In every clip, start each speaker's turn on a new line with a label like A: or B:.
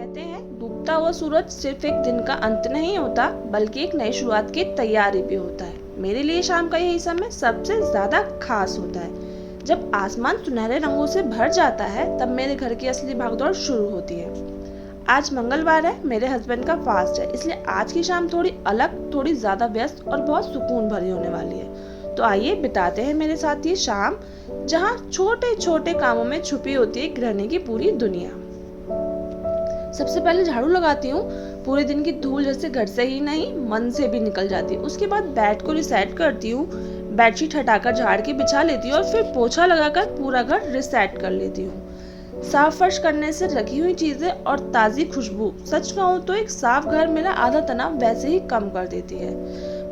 A: कहते हैं डूबता हुआ सूरज सिर्फ एक दिन का अंत नहीं होता, बल्कि एक नई शुरुआत की तैयारी भी होता है। मेरे लिए शाम का यही समय सबसे ज्यादा खास होता है। जब आसमान सुनहरे रंगों से भर जाता है, तब मेरे घर की असली भागदौड़ शुरू होती है। आज मंगलवार है, मेरे हस्बैंड का फास्ट है, इसलिए आज की शाम थोड़ी अलग, थोड़ी ज्यादा व्यस्त और बहुत सुकून भरी होने वाली है। तो आइए बिताते हैं मेरे साथ ये शाम, जहाँ छोटे छोटे कामों में छुपी होती है गृहिणी की पूरी दुनिया। सबसे पहले झाड़ू लगाती हूँ। पूरे दिन की धूल जैसे घर से ही नहीं, मन से भी निकल जाती है। उसके बाद बेड को रिसेट करती हूँ, बेडशीट हटाकर झाड़ के बिछा लेती हूँ और फिर पोछा लगाकर पूरा घर रिसेट कर लेती हूँ। साफ फर्श करने से रखी हुई चीजें और ताजी खुशबू, सच कहूँ तो एक साफ घर मेरा आधा तनाव वैसे ही कम कर देती है।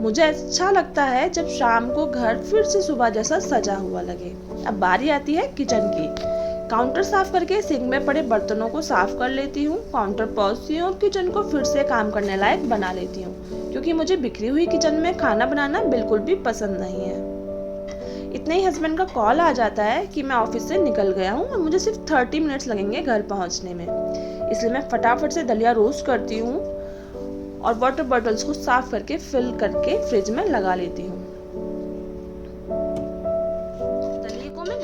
A: मुझे अच्छा लगता है जब शाम को घर फिर से सुबह जैसा सजा हुआ लगे। अब बारी आती है किचन की। काउंटर साफ करके सिंक में पड़े बर्तनों को साफ कर लेती हूँ, काउंटर पोंछती हूँ और किचन को फिर से काम करने लायक बना लेती हूँ, क्योंकि मुझे बिखरी हुई किचन में खाना बनाना बिल्कुल भी पसंद नहीं है। इतने ही हस्बैंड का कॉल आ जाता है कि मैं ऑफिस से निकल गया हूँ और मुझे सिर्फ 30 मिनट्स लगेंगे घर पहुँचने में। इसलिए मैं फटाफट से दलिया रोस्ट करती हूँ और वाटर बॉटल्स को साफ करके फिल करके फ्रिज में लगा लेती हूँ।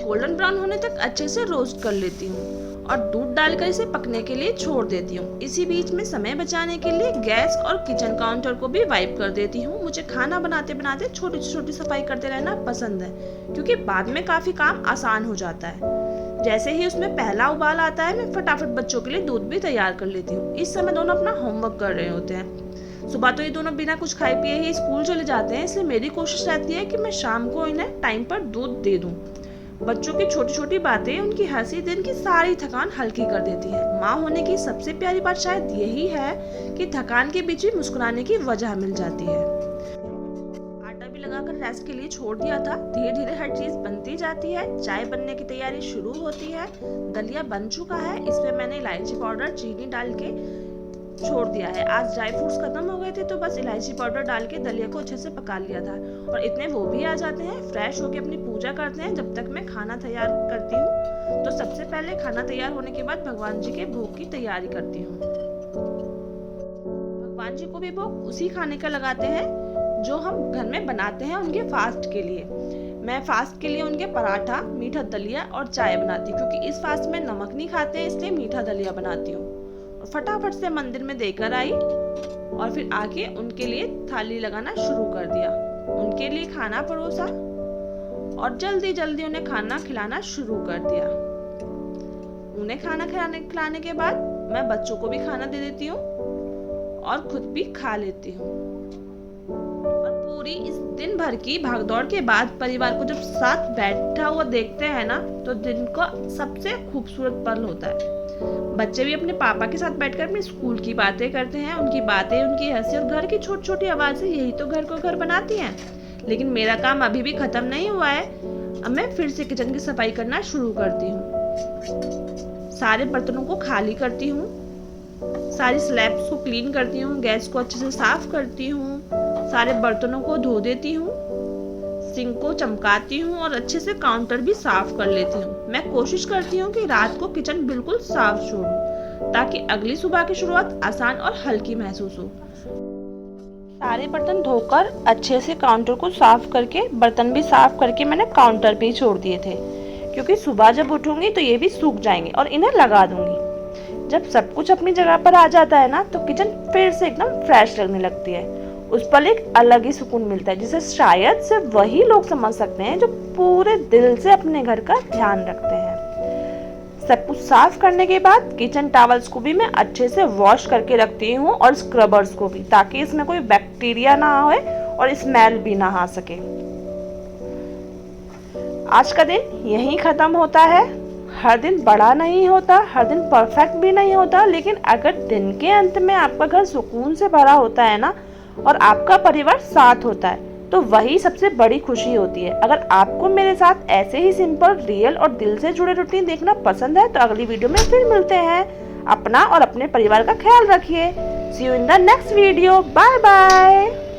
A: गोल्डन ब्राउन होने तक अच्छे से रोस्ट कर लेती हूँ और दूध डालकर इसे पकने के लिए छोड़ देती हूँ। इसी बीच में समय बचाने के लिए गैस और किचन काउंटर को भी वाइप कर देती हूँ। मुझे खाना बनाते बनाते छोटी छोटी सफाई करते रहना पसंद है, क्योंकि बाद में काफी काम आसान हो जाता है। जैसे ही उसमें पहला उबाल आता है, मैं फटाफट बच्चों के लिए दूध भी तैयार कर लेती हूँ। इस समय दोनों अपना होमवर्क कर रहे होते हैं। सुबह तो ये दोनों बिना कुछ खाए पिए ही स्कूल चले जाते हैं, इसलिए मेरी कोशिश रहती है कि मैं शाम को इन्हें टाइम पर दूध दे दूं। बच्चों की छोटी छोटी बातें, उनकी हंसी दिन की सारी थकान हल्की कर देती है। माँ होने की सबसे प्यारी बात शायद यही है कि थकान के बीच भी मुस्कुराने की वजह मिल जाती है। आटा भी लगाकर रेस्ट के लिए छोड़ दिया था। धीरे धीरे हर चीज बनती जाती है। चाय बनने की तैयारी शुरू होती है। दलिया बन चुका है, इसमें मैंने इलायची पाउडर, चीनी डाल के छोड़ दिया है। आज ड्राई फ्रूट्स खत्म हो गए थे, तो बस इलायची पाउडर डाल के दलिया को अच्छे से पका लिया था। और इतने वो भी आ जाते हैं, फ्रेश होके अपनी पूजा करते हैं, जब तक मैं खाना तैयार करती हूँ। तो सबसे पहले खाना तैयार होने के बाद भगवान जी के भोग की तैयारी करती हूँ। भगवान जी को भी भोग उसी खाने का लगाते हैं जो हम घर में बनाते हैं उनके फास्ट के लिए। मैं फास्ट के लिए उनके पराठा, मीठा दलिया और चाय बनाती हूँ, क्योंकि इस फास्ट में नमक नहीं खाते, इसलिए मीठा दलिया बनाती हूँ। और फटाफट से मंदिर में देकर आई और फिर आके उनके लिए थाली लगाना शुरू कर दिया। उनके लिए खाना परोसा और जल्दी जल्दी उन्हें खाना खिलाना शुरू कर दिया। उन्हें खाना खिलाने के बाद मैं बच्चों को भी खाना दे देती हूँ और खुद भी खा लेती हूँ। और पूरी इस दिन भर की भागदौड़ के बाद परिवार को जब साथ बैठा हुआ देखते हैं ना, तो दिन का सबसे खूबसूरत पल होता है। बच्चे भी अपने पापा के साथ बैठकर अपने स्कूल की बातें करते हैं। उनकी बातें, उनकी हंसी और घर की छोटी छोटी आवाजें यही तो घर को घर बनाती हैं। लेकिन मेरा काम अभी भी खत्म नहीं हुआ है। अब मैं फिर से किचन की सफाई करना शुरू करती हूँ। सारे बर्तनों को खाली करती हूँ, सारी स्लैब्स को क्लीन करती हूँ, गैस को अच्छे से साफ करती हूँ, सारे बर्तनों को धो देती हूँ, सिंक को चमकाती हूँ और अच्छे से काउंटर भी साफ कर लेती हूँ। मैं कोशिश करती हूँ कि रात को किचन बिल्कुल साफ छोड़ूं, ताकि अगली सुबह की शुरुआत आसान और हल्की महसूस हो। सारे बर्तन धोकर अच्छे से काउंटर को साफ करके, बर्तन भी साफ करके मैंने काउंटर पे ही छोड़ दिए थे, क्योंकि सुबह जब उठूंगी तो ये भी सूख जाएंगे और इन्हें लगा दूंगी। जब सब कुछ अपनी जगह पर आ जाता है ना, तो किचन फिर से एकदम फ्रेश लगने लगती है। उस पर एक अलग ही सुकून मिलता है, जिसे शायद सिर्फ वही लोग समझ सकते हैं जो पूरे दिल से अपने घर का ध्यान रखते हैं। सब कुछ साफ करने के बाद किचन टॉवल्स को भी मैं अच्छे से वॉश करके रखती हूँ और स्क्रबर्स को भी, ताकि इसमें कोई बैक्टीरिया ना होए और स्मेल भी ना आ सके। आज का दिन यहीं खत्म होता है। हर दिन बड़ा नहीं होता, हर दिन परफेक्ट भी नहीं होता, लेकिन अगर दिन के अंत में आपका घर सुकून से भरा होता है ना, और आपका परिवार साथ होता है, तो वही सबसे बड़ी खुशी होती है। अगर आपको मेरे साथ ऐसे ही सिंपल, रियल और दिल से जुड़े रूटीन देखना पसंद है, तो अगली वीडियो में फिर मिलते हैं। अपना और अपने परिवार का ख्याल रखिए। See you in the next video. Bye bye.